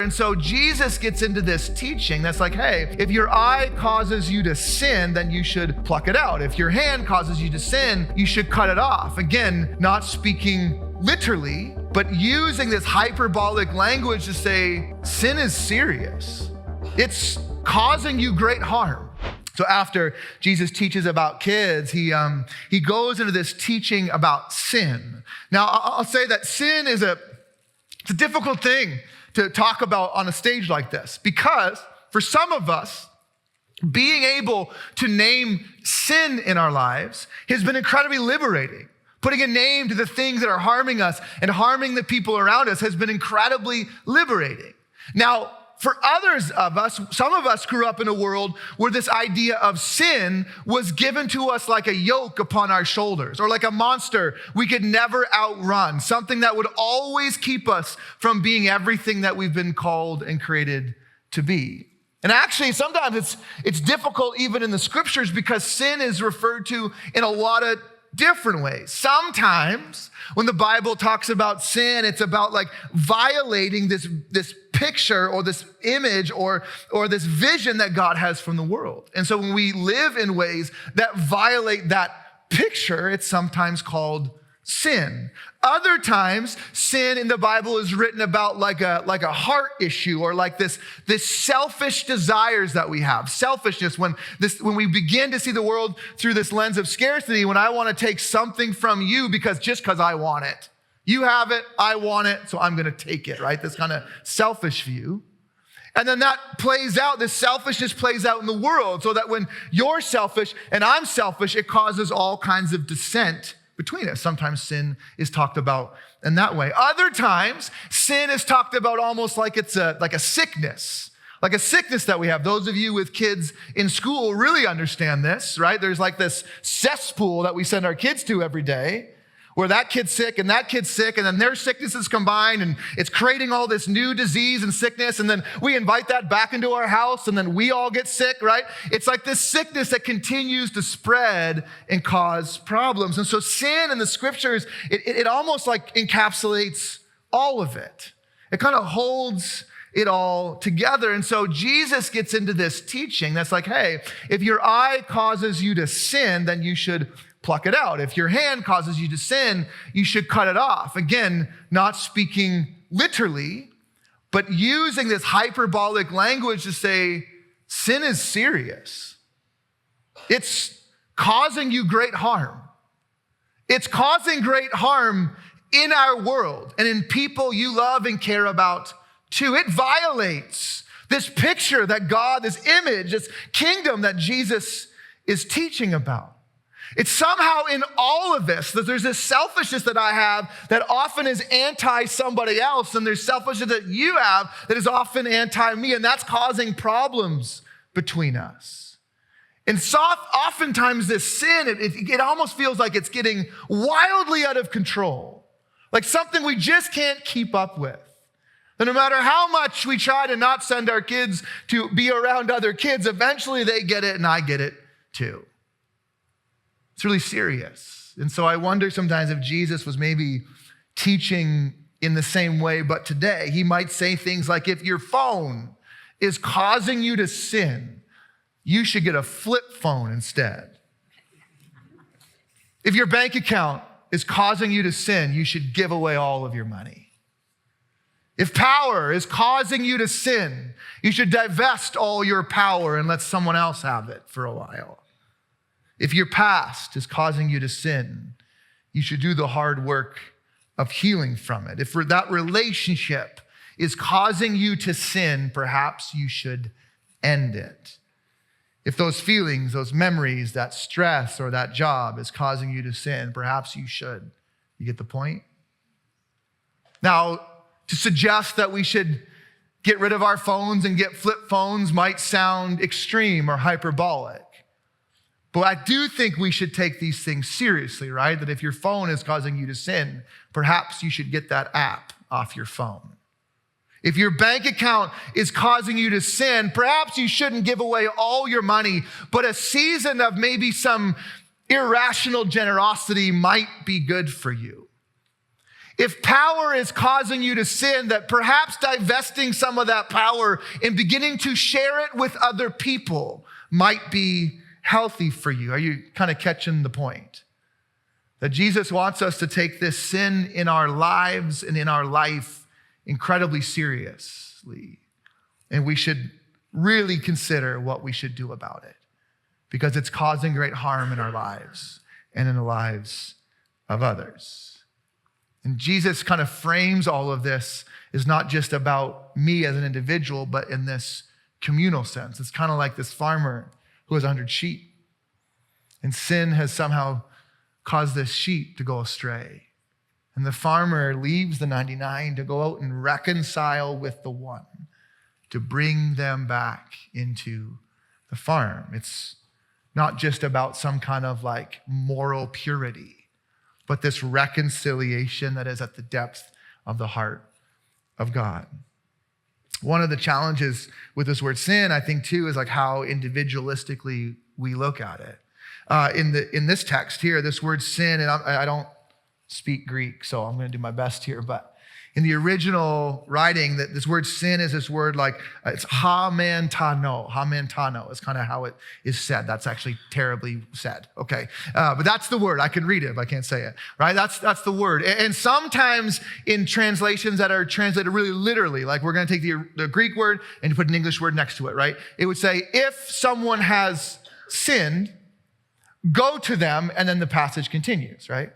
And so Jesus gets into this teaching that's like, hey, if your eye causes you to sin, then you should pluck it out. If your hand causes you to sin, you should cut it off. Again, not speaking literally, but using this hyperbolic language to say sin is serious. It's causing you great harm. So after Jesus teaches about kids, he goes into this teaching about sin. Now, I'll say that sin is it's a difficult thing to talk about on a stage like this, because for some of us, being able to name sin in our lives has been incredibly liberating. Putting a name to the things that are harming us and harming the people around us has been incredibly liberating. Now, for others of us, some of us grew up in a world where this idea of sin was given to us like a yoke upon our shoulders, or like a monster we could never outrun, something that would always keep us from being everything that we've been called and created to be. And actually, sometimes it's difficult even in the scriptures, because sin is referred to in a lot of different ways. Sometimes when the Bible talks about sin, it's about like violating this picture or this image or this vision that God has from the world. And so when we live in ways that violate that picture, it's sometimes called sin. Other times, sin in the Bible is written about like a heart issue, or like this selfish desires that we have. Selfishness, when we begin to see the world through this lens of scarcity, when I want to take something from you because I want it. You have it, I want it, so I'm going to take it, right? This kind of selfish view. And then that plays out, this selfishness plays out in the world, so that when you're selfish and I'm selfish, it causes all kinds of dissent between us. Sometimes sin is talked about in that way. Other times, sin is talked about almost like it's like a sickness that we have. Those of you with kids in school really understand this, right? There's like this cesspool that we send our kids to every day, where that kid's sick and that kid's sick, and then their sicknesses combine, and it's creating all this new disease and sickness, and then we invite that back into our house, and then we all get sick, right? It's like this sickness that continues to spread and cause problems. And so sin in the scriptures, it almost like encapsulates all of it. It kind of holds it all together. And so Jesus gets into this teaching that's like, hey, if your eye causes you to sin, then you should pluck it out. If your hand causes you to sin, you should cut it off. Again, not speaking literally, but using this hyperbolic language to say sin is serious. It's causing you great harm. It's causing great harm in our world and in people you love and care about too. It violates this picture that God, this image, this kingdom that Jesus is teaching about. It's somehow in all of this that there's this selfishness that I have that often is anti somebody else, and there's selfishness that you have that is often anti me, and that's causing problems between us. And so oftentimes this sin, it almost feels like it's getting wildly out of control, like something we just can't keep up with. And no matter how much we try to not send our kids to be around other kids, eventually they get it and I get it too. It's really serious. And so I wonder sometimes if Jesus was maybe teaching in the same way, but today he might say things like, if your phone is causing you to sin, you should get a flip phone instead. If your bank account is causing you to sin, you should give away all of your money. If power is causing you to sin, you should divest all your power and let someone else have it for a while. If your past is causing you to sin, you should do the hard work of healing from it. If that relationship is causing you to sin, perhaps you should end it. If those feelings, those memories, that stress, or that job is causing you to sin, perhaps you should. You get the point? Now, to suggest that we should get rid of our phones and get flip phones might sound extreme or hyperbolic. But I do think we should take these things seriously, right? That if your phone is causing you to sin, perhaps you should get that app off your phone. If your bank account is causing you to sin, perhaps you shouldn't give away all your money, but a season of maybe some irrational generosity might be good for you. If power is causing you to sin, that perhaps divesting some of that power and beginning to share it with other people might be healthy for you. Are you kind of catching the point? That Jesus wants us to take this sin in our lives and in our life incredibly seriously. And we should really consider what we should do about it, because it's causing great harm in our lives and in the lives of others. And Jesus kind of frames all of this is not just about me as an individual, but in this communal sense. It's kind of like this farmer who has 100 sheep. And sin has somehow caused this sheep to go astray. And the farmer leaves the 99 to go out and reconcile with the one, to bring them back into the farm. It's not just about some kind of like moral purity, but this reconciliation that is at the depth of the heart of God. One of the challenges with this word sin, I think too, is like how individualistically we look at it. In this text here, this word sin, and I don't speak Greek, so I'm going to do my best here, but in the original writing, that this word sin is this word like, it's hamantano. Hamantano is kind of how it is said. That's actually terribly said, okay? But that's the word. I can read it, but I can't say it, right? That's the word. And sometimes in translations that are translated really literally, like we're going to take the Greek word and put an English word next to it, right? It would say, if someone has sinned, go to them, and then the passage continues, right?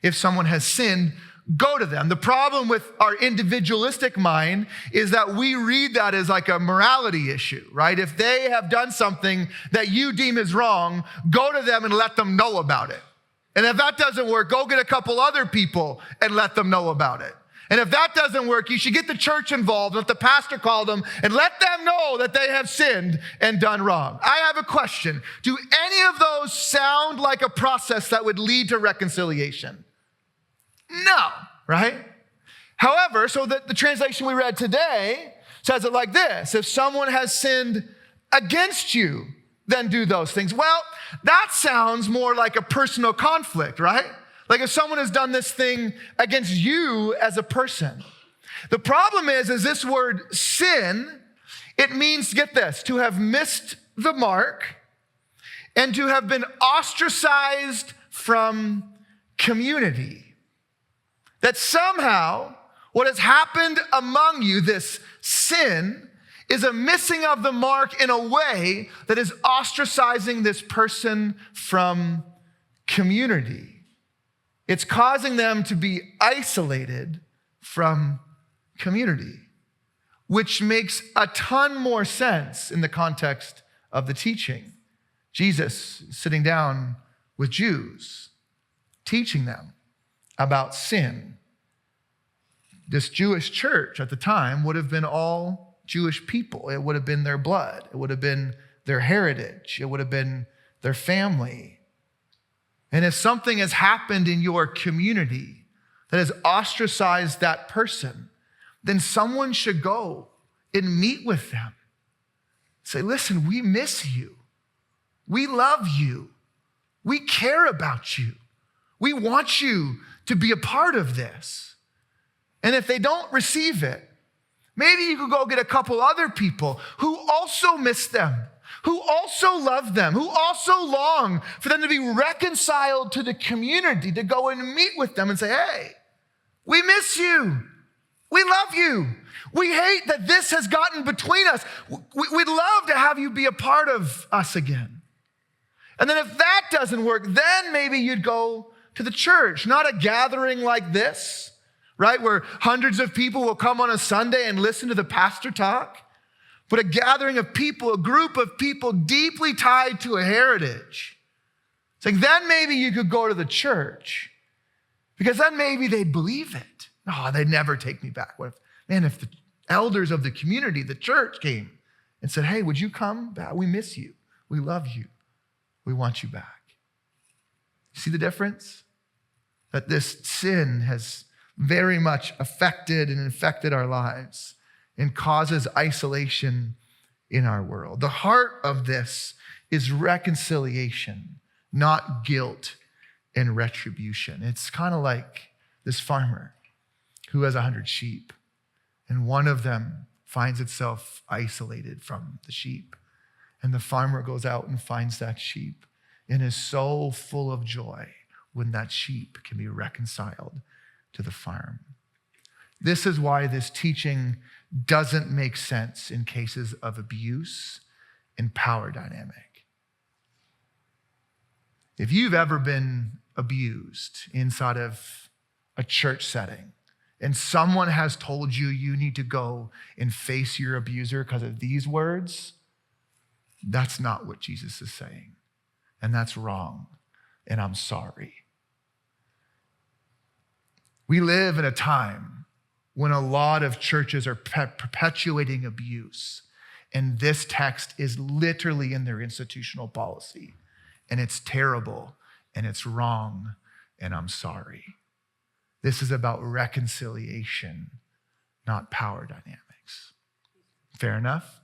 If someone has sinned, go to them. The problem with our individualistic mind is that we read that as like a morality issue, right? If they have done something that you deem is wrong, go to them and let them know about it. And if that doesn't work, go get a couple other people and let them know about it. And if that doesn't work, you should get the church involved, let the pastor call them, and let them know that they have sinned and done wrong. I have a question. Do any of those sound like a process that would lead to reconciliation? No, right? However, so the translation we read today says it like this: if someone has sinned against you, then do those things. Well, that sounds more like a personal conflict, right? Like if someone has done this thing against you as a person. The problem is this word sin, it means, get this, to have missed the mark and to have been ostracized from community. That somehow what has happened among you, this sin, is a missing of the mark in a way that is ostracizing this person from community. It's causing them to be isolated from community, which makes a ton more sense in the context of the teaching. Jesus sitting down with Jews, teaching them about sin. This Jewish church at the time would have been all Jewish people. It would have been their blood. It would have been their heritage. It would have been their family. And if something has happened in your community that has ostracized that person, then someone should go and meet with them. Say, listen, we miss you. We love you. We care about you. We want you to be a part of this. And if they don't receive it, maybe you could go get a couple other people who also miss them, who also love them, who also long for them to be reconciled to the community, to go and meet with them and say, hey, we miss you. We love you. We hate that this has gotten between us. We'd love to have you be a part of us again. And then if that doesn't work, then maybe you'd go to the church, not a gathering like this, right? Where hundreds of people will come on a Sunday and listen to the pastor talk, but a gathering of people, a group of people deeply tied to a heritage. It's like, then maybe you could go to the church, because then maybe they'd believe it. No, they'd never take me back. What if the elders of the community, the church, came and said, hey, would you come back? We miss you. We love you. We want you back. See the difference? That this sin has very much affected and infected our lives and causes isolation in our world. The heart of this is reconciliation, not guilt and retribution. It's kind of like this farmer. who has 100 sheep, and one of them finds itself isolated from the sheep. And the farmer goes out and finds that sheep and is so full of joy when that sheep can be reconciled to the farm. This is why this teaching doesn't make sense in cases of abuse and power dynamic. If you've ever been abused inside of a church setting, and someone has told you you need to go and face your abuser because of these words, that's not what Jesus is saying. And that's wrong. And I'm sorry. We live in a time when a lot of churches are perpetuating abuse. And this text is literally in their institutional policy. And it's terrible. And it's wrong. And I'm sorry. This is about reconciliation, not power dynamics. Fair enough?